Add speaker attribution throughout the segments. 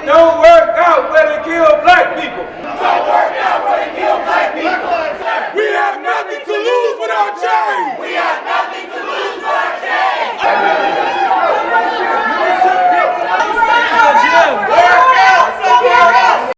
Speaker 1: Don't work out where they kill black people.
Speaker 2: Don't work out where they kill black people.
Speaker 1: We have nothing to lose but our change.
Speaker 2: We have nothing to lose but our change. Work out somewhere else.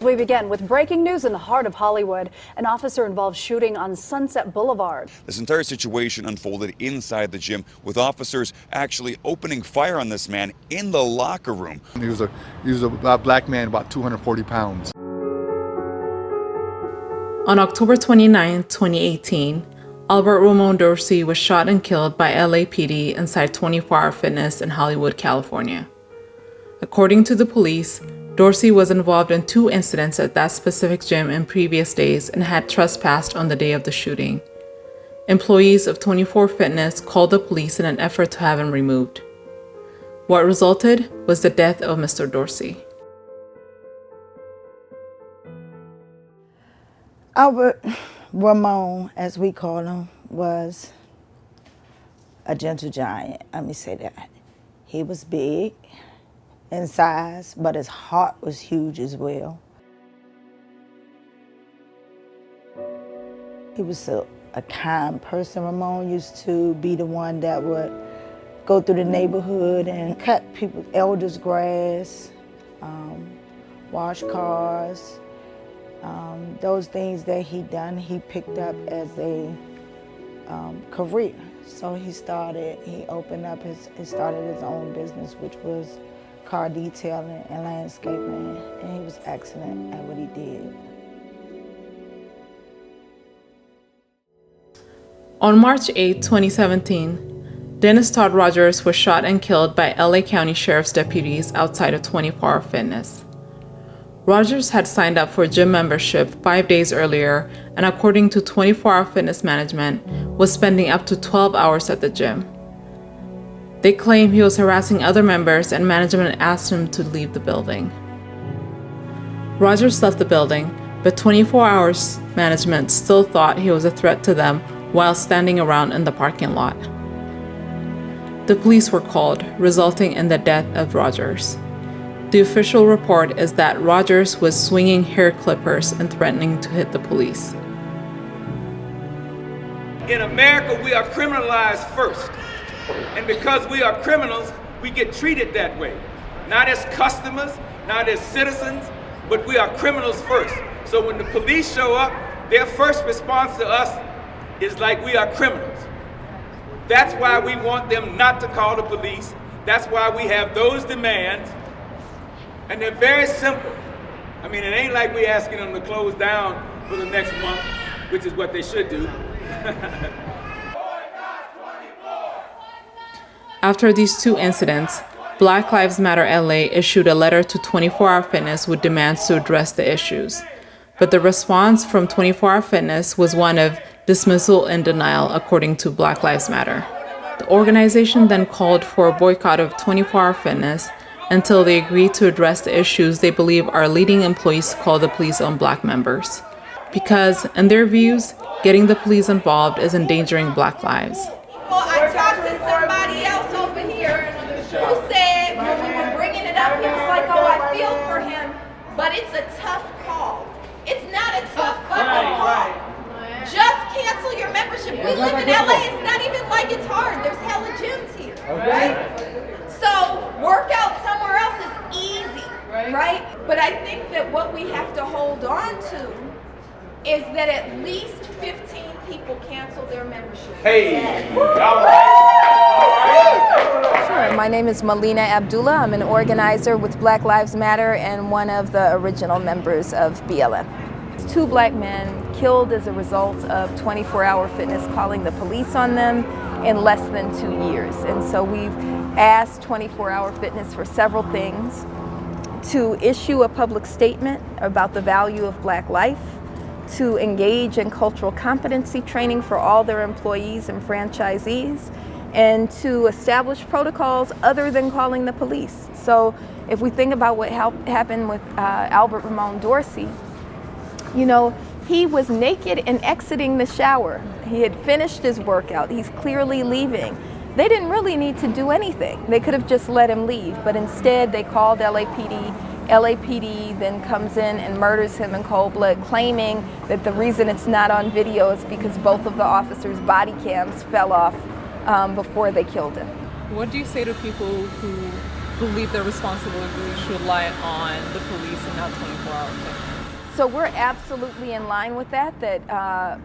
Speaker 3: We begin with breaking news in the heart of Hollywood. An officer-involved shooting on Sunset Boulevard.
Speaker 4: This entire situation unfolded inside the gym, with officers actually opening fire on this man in the locker room.
Speaker 5: He was a black man, about 240 pounds.
Speaker 6: On October 29, 2018, Albert Ramon Dorsey was shot and killed by LAPD inside 24 Hour Fitness in Hollywood, California. According to the police, Dorsey was involved in 2 incidents at that specific gym in previous days and had trespassed on the day of the shooting. Employees of 24 Fitness called the police in an effort to have him removed. What resulted was the death of Mr. Dorsey.
Speaker 7: Albert Ramon, as we call him, was a gentle giant. Let me say that. He was big in size, but his heart was huge as well. He was a kind person. Ramon used to be the one that would go through the neighborhood and cut people's elders' grass, wash cars. Those things that he done, he picked up as a career. So he started his own business, which was car detailing and landscaping, and he was excellent at what he did.
Speaker 6: On March 8, 2017, Dennis Todd Rogers was shot and killed by LA County Sheriff's deputies outside of 24 Hour Fitness. Rogers had signed up for gym membership 5 days earlier, and according to 24 Hour Fitness management, was spending up to 12 hours at the gym. They claim he was harassing other members, and management asked him to leave the building. Rogers left the building, but 24 Hours management still thought he was a threat to them while standing around in the parking lot. The police were called, resulting in the death of Rogers. The official report is that Rogers was swinging hair clippers and threatening to hit the police.
Speaker 1: In America, we are criminalized first. And because we are criminals, we get treated that way. Not as customers, not as citizens, but we are criminals first. So when the police show up, their first response to us is like we are criminals. That's why we want them not to call the police. That's why we have those demands. And they're very simple. I mean, it ain't like we're asking them to close down for the next month, which is what they should do.
Speaker 6: After these 2 incidents, Black Lives Matter LA issued a letter to 24 Hour Fitness with demands to address the issues. But the response from 24 Hour Fitness was one of dismissal and denial, according to Black Lives Matter. The organization then called for a boycott of 24 Hour Fitness until they agreed to address the issues they believe are leading employees to call the police on Black members. Because, in their views, getting the police involved is endangering Black lives.
Speaker 8: Well, I talked to somebody else over here who said when we were bringing it up, he was like, oh, I feel for him, but it's a tough call. It's not a tough fucking call. Just cancel your membership. We live in LA. It's not even like it's hard. There's hella gyms here, right? So work out somewhere else is easy, right? But I think that what we have to hold on to is that at least 15 people cancel their membership.
Speaker 1: Hey!
Speaker 9: Sure. My name is Melina Abdullah. I'm an organizer with Black Lives Matter and one of the original members of BLM. 2 black men killed as a result of 24 Hour Fitness calling the police on them in less than 2 years. And so we've asked 24 Hour Fitness for several things: to issue a public statement about the value of Black life, to engage in cultural competency training for all their employees and franchisees, and to establish protocols other than calling the police. So if we think about what happened with Albert Ramon Dorsey, you know, he was naked and exiting the shower. He had finished his workout. He's clearly leaving. they didn't really need to do anything. They could have just let him leave, but instead they called LAPD. LAPD then comes in and murders him in cold blood, claiming that the reason it's not on video is because both of the officers' body cams fell off before they killed him.
Speaker 6: What do you say to people who believe their responsibility should lie on the police and not 24-hour fitness?
Speaker 9: So we're absolutely in line with that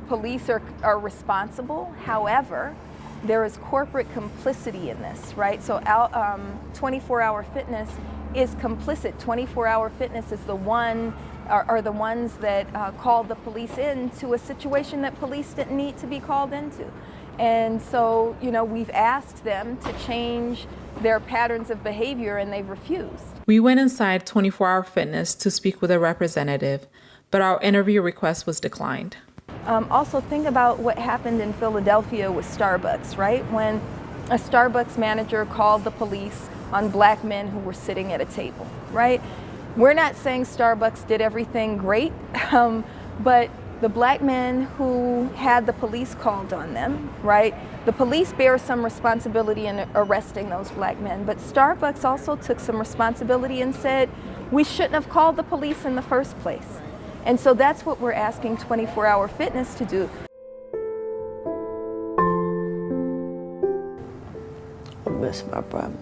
Speaker 9: police are responsible. However, there is corporate complicity in this, right? So 24-hour fitness is complicit. 24-hour fitness is the one, are the ones that called the police into a situation that police didn't need to be called into. And so, you know, we've asked them to change their patterns of behavior and they've refused.
Speaker 6: We went inside 24-hour fitness to speak with a representative, but our interview request was declined.
Speaker 9: Also think about what happened in Philadelphia with Starbucks, right? When a Starbucks manager called the police on black men who were sitting at a table, right? We're not saying Starbucks did everything great, but the black men who had the police called on them, right? The police bear some responsibility in arresting those black men, but Starbucks also took some responsibility and said, we shouldn't have called the police in the first place. And so that's what we're asking 24-hour fitness to do.
Speaker 7: I miss my brother.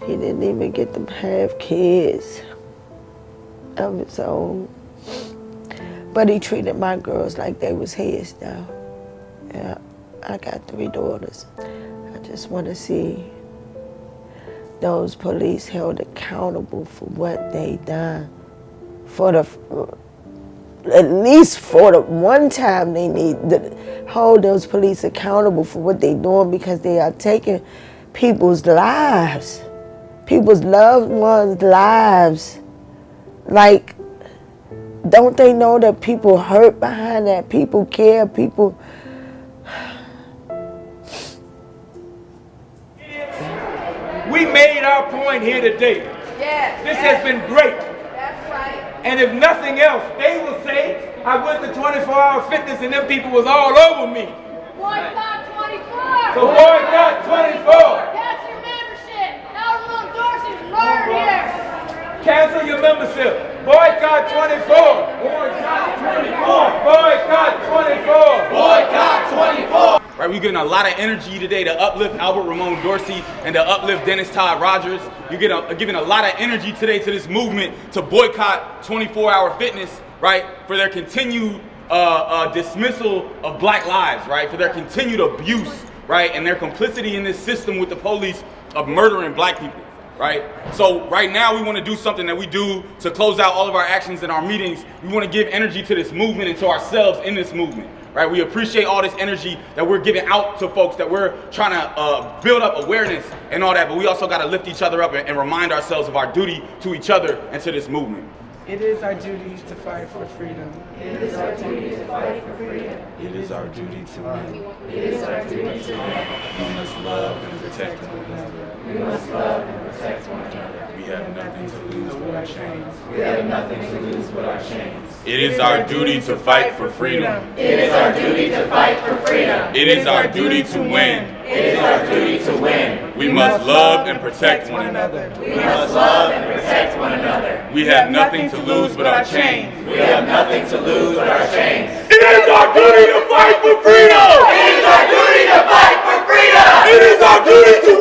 Speaker 7: He didn't even get to have kids of his own. But he treated my girls like they was his now. Yeah, I got 3 daughters. I just want to see those police held accountable for what they done. At least for the one time they need to hold those police accountable for what they doing, because they are taking people's lives, people's loved ones' lives. Like, don't they know that people hurt behind that? People care, people.
Speaker 1: We made our point here today.
Speaker 8: Yes.
Speaker 1: This has been great.
Speaker 8: That's right.
Speaker 1: And if nothing else, they will say, I went to 24-hour fitness and them people was all over me.
Speaker 2: Boycott 24.
Speaker 1: So boycott 24.
Speaker 2: Cancel your membership. Alderman Dorsey's murdered here.
Speaker 1: Cancel your membership. Boycott 24. Boycott 24. Boycott 24.
Speaker 10: Boycott 24. Right, we're getting a lot of energy today to uplift Albert Ramon Dorsey and to uplift Dennis Todd Rogers. You're giving a lot of energy today to this movement to boycott 24-hour fitness, right, for their continued dismissal of black lives, right, for their continued abuse, right, and their complicity in this system with the police of murdering black people. Right? So right now we want to do something that we do to close out all of our actions in our meetings. We want to give energy to this movement and to ourselves in this movement. Right? We appreciate all this energy that we're giving out to folks, that we're trying to build up awareness and all that, but we also got to lift each other up and remind ourselves of our duty to each other and to this movement.
Speaker 11: It is our duty to fight for freedom.
Speaker 2: It is our duty to fight for freedom.
Speaker 11: It is our duty to win.
Speaker 2: It is our duty to win.
Speaker 11: We must love and protect one another.
Speaker 2: We must love and protect one another.
Speaker 11: We have nothing to lose but our chains.
Speaker 2: We have nothing to lose but our chains.
Speaker 10: It is our duty to fight for freedom.
Speaker 2: It is our duty to fight for freedom.
Speaker 10: It is our duty to win.
Speaker 2: It is our duty to win.
Speaker 10: We must love and protect one another.
Speaker 2: We must love and protect one another.
Speaker 10: We have nothing to lose but our chains.
Speaker 2: We have nothing to lose but our chains.
Speaker 10: It is our duty to fight for freedom.
Speaker 2: It is our duty to fight for freedom.
Speaker 10: It is our duty to